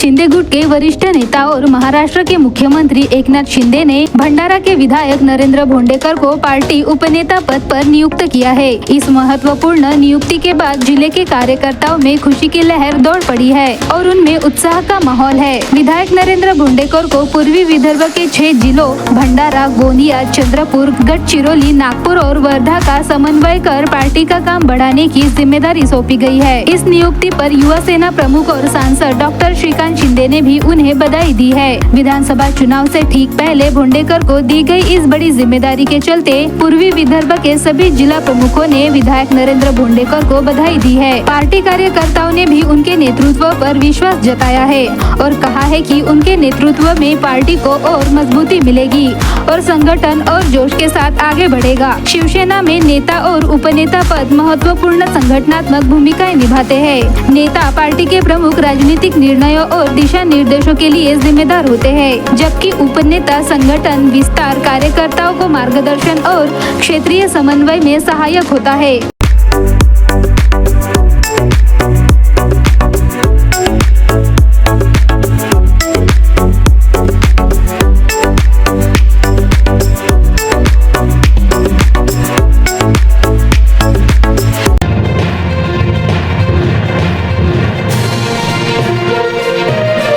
शिंदे गुट के वरिष्ठ नेता और महाराष्ट्र के मुख्यमंत्री एकनाथ शिंदे ने भंडारा के विधायक नरेंद्र भोंडेकर को पार्टी उपनेता पद पर नियुक्त किया है। इस महत्वपूर्ण नियुक्ति के बाद जिले के कार्यकर्ताओं में खुशी की लहर दौड़ पड़ी है और उनमें उत्साह का माहौल है। विधायक नरेंद्र भोंडेकर को पूर्वी विदर्भ के 6 जिलों भंडारा, गोंदिया, चंद्रपुर, गढ़चिरौली, नागपुर और वर्धा का समन्वय कर पार्टी का काम बढ़ाने की जिम्मेदारी सौंपी गई है। इस नियुक्ति पर युवा सेना प्रमुख और सांसद डॉक्टर श्रीकांत शिंदे ने भी उन्हें बधाई दी है। विधानसभा चुनाव से ठीक पहले भोंडेकर को दी गई इस बड़ी जिम्मेदारी के चलते पूर्वी विदर्भ के सभी जिला प्रमुखों ने विधायक नरेंद्र भोंडेकर को बधाई दी है। पार्टी कार्यकर्ताओं ने भी उनके नेतृत्व पर विश्वास जताया है और कहा है कि उनके नेतृत्व में पार्टी को और मजबूती मिलेगी और संगठन और जोश के साथ आगे बढ़ेगा। शिवसेना में नेता और उपनेता पद महत्वपूर्ण संगठनात्मक भूमिकाएं निभाते हैं। नेता पार्टी के प्रमुख राजनीतिक निर्णयों और दिशा निर्देशों के लिए जिम्मेदार होते हैं, जबकि उपनेता संगठन विस्तार, कार्यकर्ताओं को मार्गदर्शन और क्षेत्रीय समन्वय में सहायक होता है।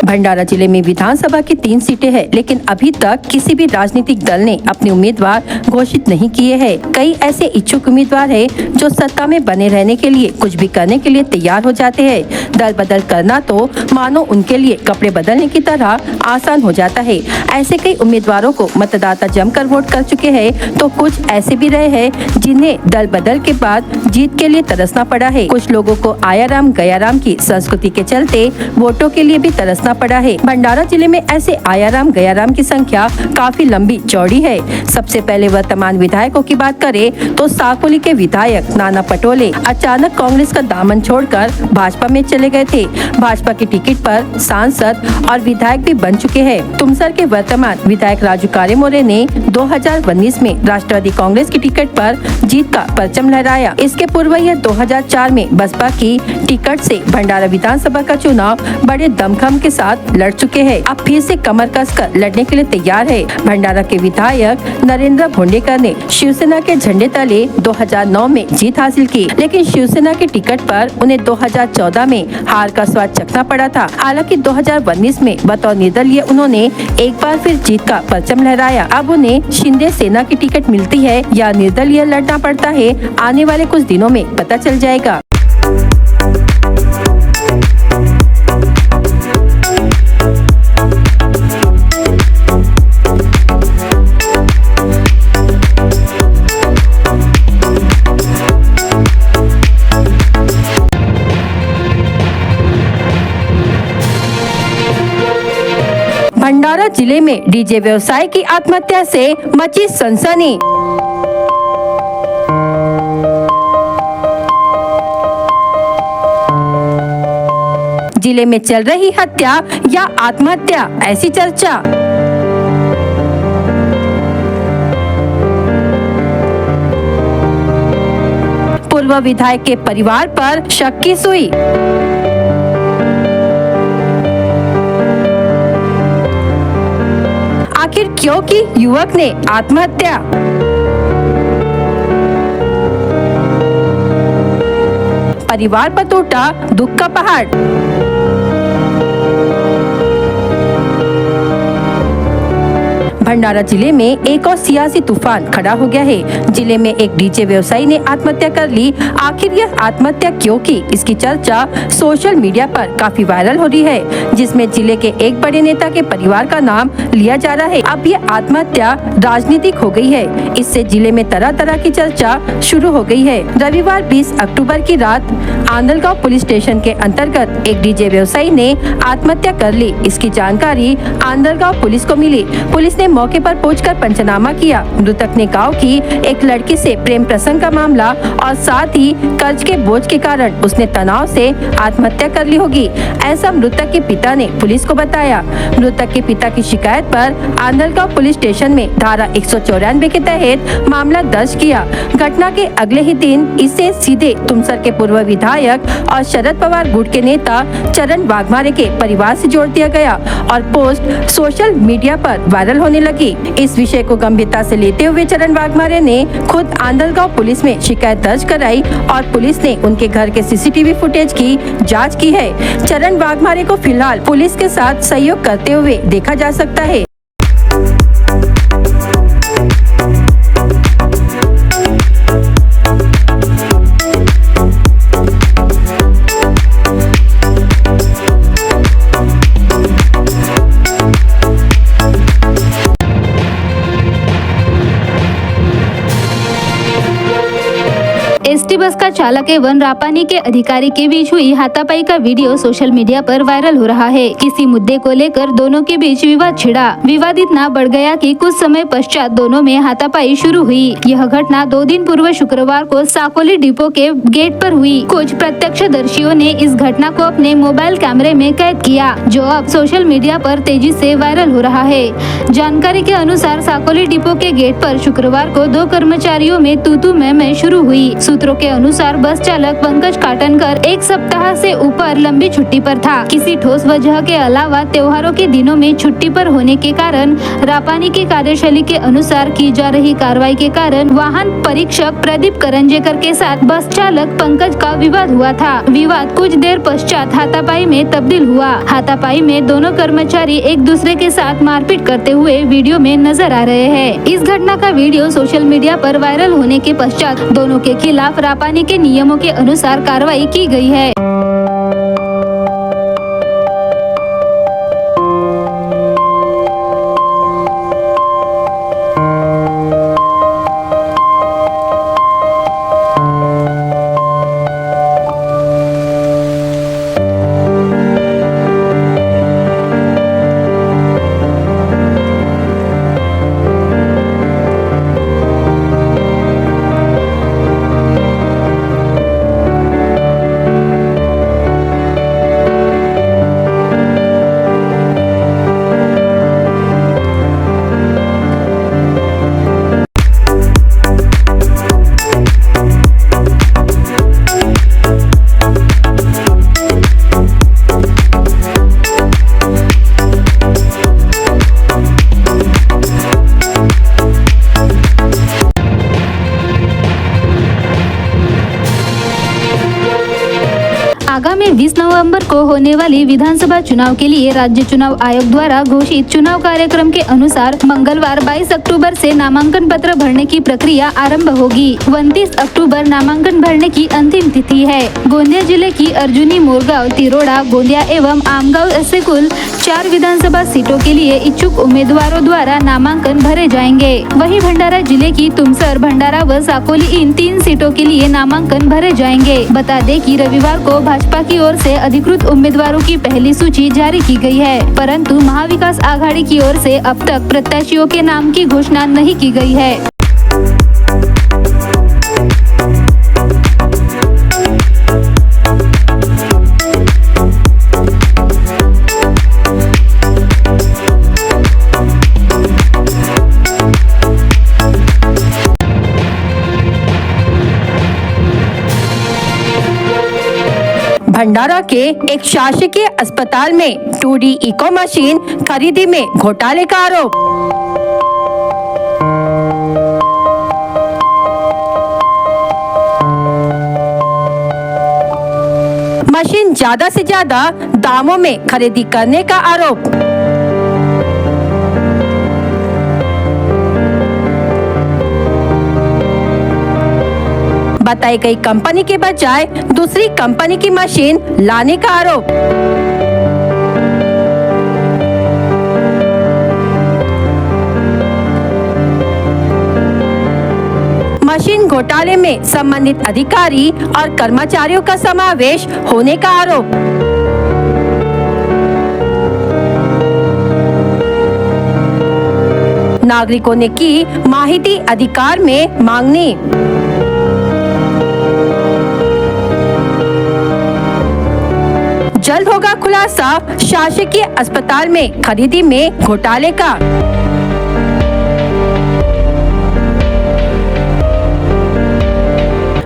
भंडारा जिले में विधानसभा की 3 सीटें हैं, लेकिन अभी तक किसी भी राजनीतिक दल ने अपने उम्मीदवार घोषित नहीं किए हैं। कई ऐसे इच्छुक उम्मीदवार हैं जो सत्ता में बने रहने के लिए कुछ भी करने के लिए तैयार हो जाते हैं। दल बदल करना तो मानो उनके लिए कपड़े बदलने की तरह आसान हो जाता है। ऐसे कई उम्मीदवारों को मतदाता जमकर वोट कर चुके हैं, तो कुछ ऐसे भी रहे हैं जिन्हें दल बदल के बाद जीत के लिए तरसना पड़ा है। कुछ लोगों को आयाराम गयाराम की संस्कृति के चलते वोटों के लिए भी तरसना पड़ा है। भंडारा जिले में ऐसे आयाराम गयाराम की संख्या काफी लंबी चौड़ी है। सबसे पहले वर्तमान विधायकों की बात करें तो साकोली के विधायक नाना पटोले अचानक कांग्रेस का दामन छोड़कर भाजपा में चले गए थे। भाजपा की टिकट पर सांसद और विधायक भी बन चुके हैं। तुमसर के वर्तमान विधायक राजू कारेमोरे ने 2019 में राष्ट्रवादी कांग्रेस की टिकट पर जीत का परचम लहराया। इसके पूर्व यह 2004 में बसपा की टिकट से भंडारा विधानसभा का चुनाव बड़े दमखम के साथ लड़ चुके हैं। अब फिर से कमर कसकर लड़ने के लिए तैयार है। भंडारा के विधायक नरेंद्र भोंडेकर ने शिवसेना के झंडे तले 2009 में जीत हासिल की, लेकिन शिवसेना की टिकट पर उन्हें 2014 में हार का स्वाद चखना पड़ा था। हालांकि 2019 में बतौर निर्दलीय उन्होंने एक बार फिर जीत का परचम लहराया। अब उन्हें शिंदे सेना की टिकट मिलती है या निर्दलीय लड़ना पड़ता है, आने वाले कुछ दिनों में पता चल जाएगा। भंडारा जिले में डीजे व्यवसाय की आत्महत्या से मची सनसनी। जिले में चल रही हत्या या आत्महत्या, ऐसी चर्चा। पूर्व विधायक के परिवार पर शक की सुई। आखिर क्यों की युवक ने आत्महत्या? परिवार पर टूटा दुख का पहाड़। भंडारा जिले में एक और सियासी तूफान खड़ा हो गया है। जिले में एक डीजे व्यवसायी ने आत्महत्या कर ली। आखिर यह आत्महत्या क्यों की, इसकी चर्चा सोशल मीडिया पर काफी वायरल हो रही है, जिसमें जिले के एक बड़े नेता के परिवार का नाम लिया जा रहा है। अब यह आत्महत्या राजनीतिक हो गई है। इससे जिले में तरह तरह की चर्चा शुरू हो गई है। रविवार 20 अक्टूबर की रात आंदलगांव पुलिस स्टेशन के अंतर्गत एक डीजे व्यवसायी ने आत्महत्या कर ली। इसकी जानकारी आंदलगांव पुलिस को मिली। पुलिस ने मौके पर पहुंचकर पंचनामा किया। मृतक ने गाँव की एक लड़की से प्रेम प्रसंग का मामला और साथ ही कर्ज के बोझ के कारण उसने तनाव से आत्महत्या कर ली होगी, ऐसा मृतक के पिता ने पुलिस को बताया। मृतक के पिता की शिकायत पर आंधलगांव पुलिस स्टेशन में धारा 194 के तहत मामला दर्ज किया। घटना के अगले ही दिन इसे सीधे तुमसर के पूर्व विधायक और शरद पवार गुट के नेता चरण वाघमारे के परिवार से जोड़ दिया गया और पोस्ट सोशल मीडिया पर वायरल होने लगी। इस विषय को गंभीरता से लेते हुए चरण वाघमारे ने खुद आंधलगांव पुलिस में शिकायत दर्ज कराई और पुलिस ने उनके घर के सीसीटीवी फुटेज की जांच की है। चरण वाघमारे को फिलहाल पुलिस के साथ सहयोग करते हुए देखा जा सकता है। एसटी बस का चालक एवं रापानी के अधिकारी के बीच हुई हाथापाई का वीडियो सोशल मीडिया पर वायरल हो रहा है। किसी मुद्दे को लेकर दोनों के बीच विवाद छिड़ा। विवाद इतना बढ़ गया कि कुछ समय पश्चात दोनों में हाथापाई शुरू हुई। यह घटना 2 दिन पूर्व शुक्रवार को साकोली डिपो के गेट पर हुई। कुछ प्रत्यक्षदर्शियों ने इस घटना को अपने मोबाइल कैमरे में कैद किया, जो अब सोशल मीडिया पर तेजी से वायरल हो रहा है। जानकारी के अनुसार साकोली डिपो के गेट पर शुक्रवार को 2 कर्मचारियों में तू मैं शुरू हुई। सूत्रों के अनुसार बस चालक पंकज काटनकर 1 सप्ताह से ऊपर लंबी छुट्टी पर था। किसी ठोस वजह के अलावा त्योहारों के दिनों में छुट्टी पर होने के कारण रापानी की कार्यशैली के अनुसार की जा रही कार्रवाई के कारण वाहन परीक्षक प्रदीप करंजेकर के साथ बस चालक पंकज का विवाद हुआ था। विवाद कुछ देर पश्चात हाथापाई में तब्दील हुआ। हाथापाई में दोनों कर्मचारी एक दूसरे के साथ मारपीट करते हुए वीडियो में नजर आ रहे हैं। इस घटना का वीडियो सोशल मीडिया पर वायरल होने के पश्चात दोनों के खिलाफ रापानी के नियमों के अनुसार कार्रवाई की गई है। आगामी 20 नवंबर को होने वाली विधानसभा चुनाव के लिए राज्य चुनाव आयोग द्वारा घोषित चुनाव कार्यक्रम के अनुसार मंगलवार 22 अक्टूबर से नामांकन पत्र भरने की प्रक्रिया आरंभ होगी। 29 अक्टूबर नामांकन भरने की अंतिम तिथि है। गोंदिया जिले की अर्जुनी, मोरगांव, तिरोड़ा, गोंदिया एवं आमगांव ऐसे कुल 4 विधानसभा सीटों के लिए इच्छुक उम्मीदवारों द्वारा नामांकन भरे जाएंगे। वहीं भंडारा जिले की तुमसर, भंडारा व साकोली इन 3 सीटों के लिए नामांकन भरे जाएंगे। बता दें कि रविवार को भाजपा की ओर से अधिकृत उम्मीदवारों की पहली सूची जारी की गई है, परंतु महाविकास आघाड़ी की ओर से अब तक प्रत्याशियों के नाम की घोषणा नहीं की गई है। भंडारा के एक शासकीय अस्पताल में 2D इको मशीन खरीदी में घोटाले का आरोप। मशीन ज्यादा से ज्यादा दामों में खरीदी करने का आरोप। बताई गई कंपनी के बजाय दूसरी कंपनी की मशीन लाने का आरोप। मशीन घोटाले में संबंधित अधिकारी और कर्मचारियों का समावेश होने का आरोप। नागरिकों ने की माहिती अधिकार में मांगनी। जल्द होगा खुलासा शासकीय अस्पताल में खरीदी में घोटाले का।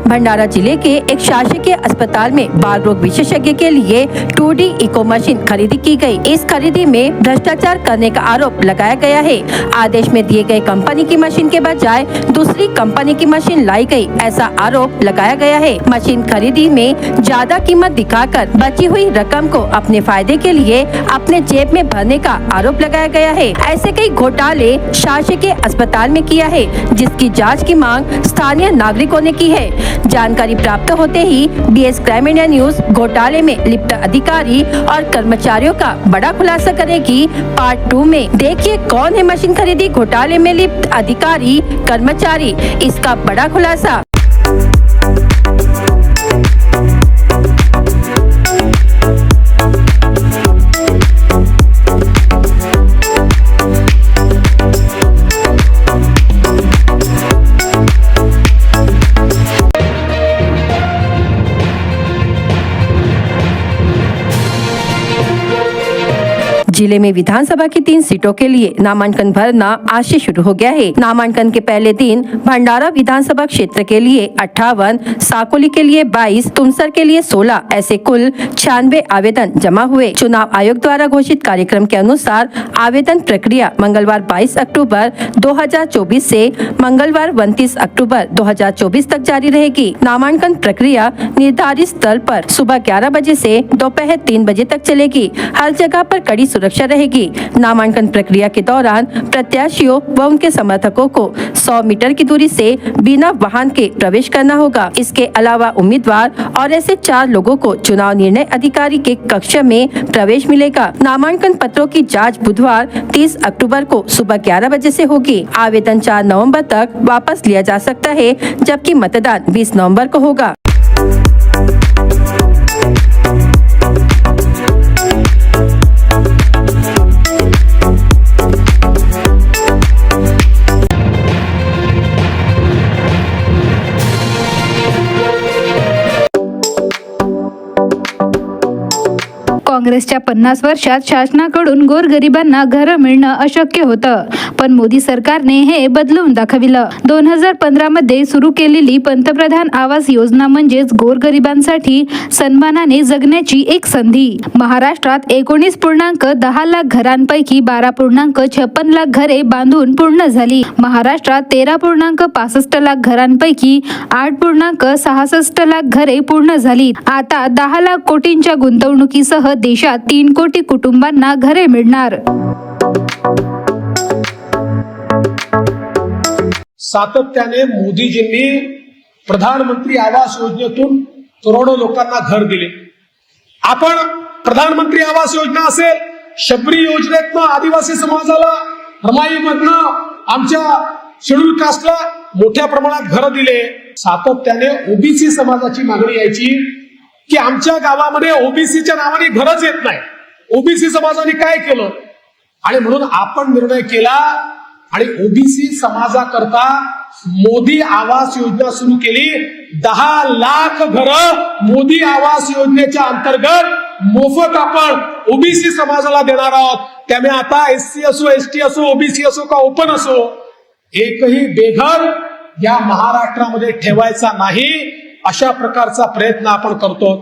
भंडारा जिले के एक शासकीय अस्पताल में बाल रोग विशेषज्ञ के लिए 2D इको मशीन खरीदी की गई। इस खरीदी में भ्रष्टाचार करने का आरोप लगाया गया है। आदेश में दिए गए कंपनी की मशीन के बजाय दूसरी कंपनी की मशीन लाई गई, ऐसा आरोप लगाया गया है। मशीन खरीदी में ज्यादा कीमत दिखाकर बची हुई रकम को अपने फायदे के लिए अपने जेब में भरने का आरोप लगाया गया है। ऐसे कई घोटाले शासकीय अस्पताल में किया है, जिसकी जाँच की मांग स्थानीय नागरिकों ने की है। जानकारी प्राप्त होते ही BS क्राइम इंडिया न्यूज घोटाले में लिप्त अधिकारी और कर्मचारियों का बड़ा खुलासा करेगी। पार्ट 2 में देखिए कौन है मशीन खरीदी घोटाले में लिप्त अधिकारी कर्मचारी, इसका बड़ा खुलासा। जिले में विधानसभा की 3 सीटों के लिए नामांकन भरना आज से शुरू हो गया है। नामांकन के पहले दिन भंडारा विधानसभा क्षेत्र के लिए 58, साकोली के लिए 22, तुमसर के लिए 16 ऐसे कुल 96 आवेदन जमा हुए। चुनाव आयोग द्वारा घोषित कार्यक्रम के अनुसार आवेदन प्रक्रिया मंगलवार 22 अक्टूबर 2024 से मंगलवार 29 अक्टूबर 2024 तक जारी रहेगी। नामांकन प्रक्रिया निर्धारित स्थल पर सुबह 11 बजे से दोपहर 3 बजे तक चलेगी। हर जगह पर कड़ी सुरक्षा रहेगी। नामांकन प्रक्रिया के दौरान प्रत्याशियों व उनके समर्थकों को 100 मीटर की दूरी से बिना वाहन के प्रवेश करना होगा। इसके अलावा उम्मीदवार और ऐसे 4 लोगों को चुनाव निर्णय अधिकारी के कक्ष में प्रवेश मिलेगा। नामांकन पत्रों की जांच बुधवार 30 अक्टूबर को सुबह 11 बजे से होगी। आवेदन 4 नवंबर तक वापस लिया जा सकता है, जबकि मतदान 20 नवंबर को होगा। काँग्रेसच्या 50 वर्षात शासनाकडून गोरगरिबांना घरं मिळणं अशक्य होतं, पण मोदी सरकारने हे बदलून दाखविलं। 2015 मध्ये सुरू केलेली पंतप्रधान आवास योजना म्हणजेच गोरगरिबांसाठी सन्मानाने जगण्याची एक संधी। महाराष्ट्रात 19.10 लाख घरांपैकी 12.56 लाख घरे बांधून पूर्ण झाली। महाराष्ट्रात 13.65 लाख घरांपैकी 8.66 लाख घरे पूर्ण झाली। आता 10 लाख कोटींच्या गुंतवणुकीसह देशात 3 कोटी कुटुंबांना घरे मिळणार। सातत्याने मोदीजींनी प्रधानमंत्री आवास योजनेतून करोडो लोकांना घर दिले। आपण प्रधानमंत्री आवास योजना असेल, शबरी योजनेतनं आदिवासी समाजाला, रमाईमधनं आमच्या शेड्यूल कास्टला मोठ्या प्रमाणात घर दिले। सातत्याने ओबीसी समाजाची मागणी यायची की आमच्या गावामध्ये ओबीसीच्या नावाने घरच येत नाही, ओबीसी समाजाने काय केलं, आणि म्हणून आपण निर्णय केला आणि ओबीसी समाजाकरता मोदी आवास योजना सुरू केली। 10 लाख घरं मोदी आवास योजनेच्या अंतर्गत मोफत आपण ओबीसी समाजाला देणार आहोत। त्यामुळे आता एससी असो, एसटी असो, ओबीसी असो का ओपन असो, एकही बेघर या महाराष्ट्रामध्ये ठेवायचा नाही, अशा प्रकारचा प्रयत्न आपण करतो।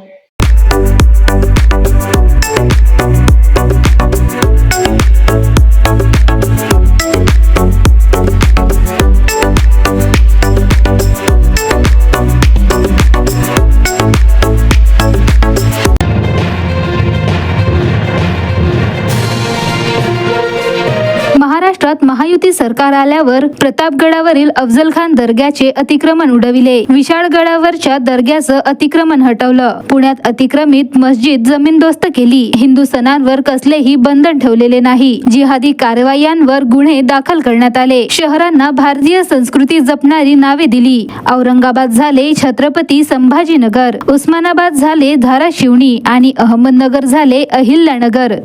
महाराष्ट्रात महायुती सरकार आल्यावर प्रतापगडावरील अफजल खान दर्ग्याचे अतिक्रमण उडविले। विशाळगडावरच्या दर्ग्याचं अतिक्रमण हटवलं। पुण्यात अतिक्रमित मस्जिद जमीनदोस्त केली। हिंदू सणांवर कसलेही बंधन ठेवलेले नाही। जिहादी कारवायांवर गुन्हे दाखल करण्यात आले। शहरांना भारतीय संस्कृती जपणारी नावे दिली। औरंगाबाद झाले छत्रपती संभाजीनगर, उस्मानाबाद झाले धाराशिवनी आणि अहमदनगर झाले अहिल्यानगर।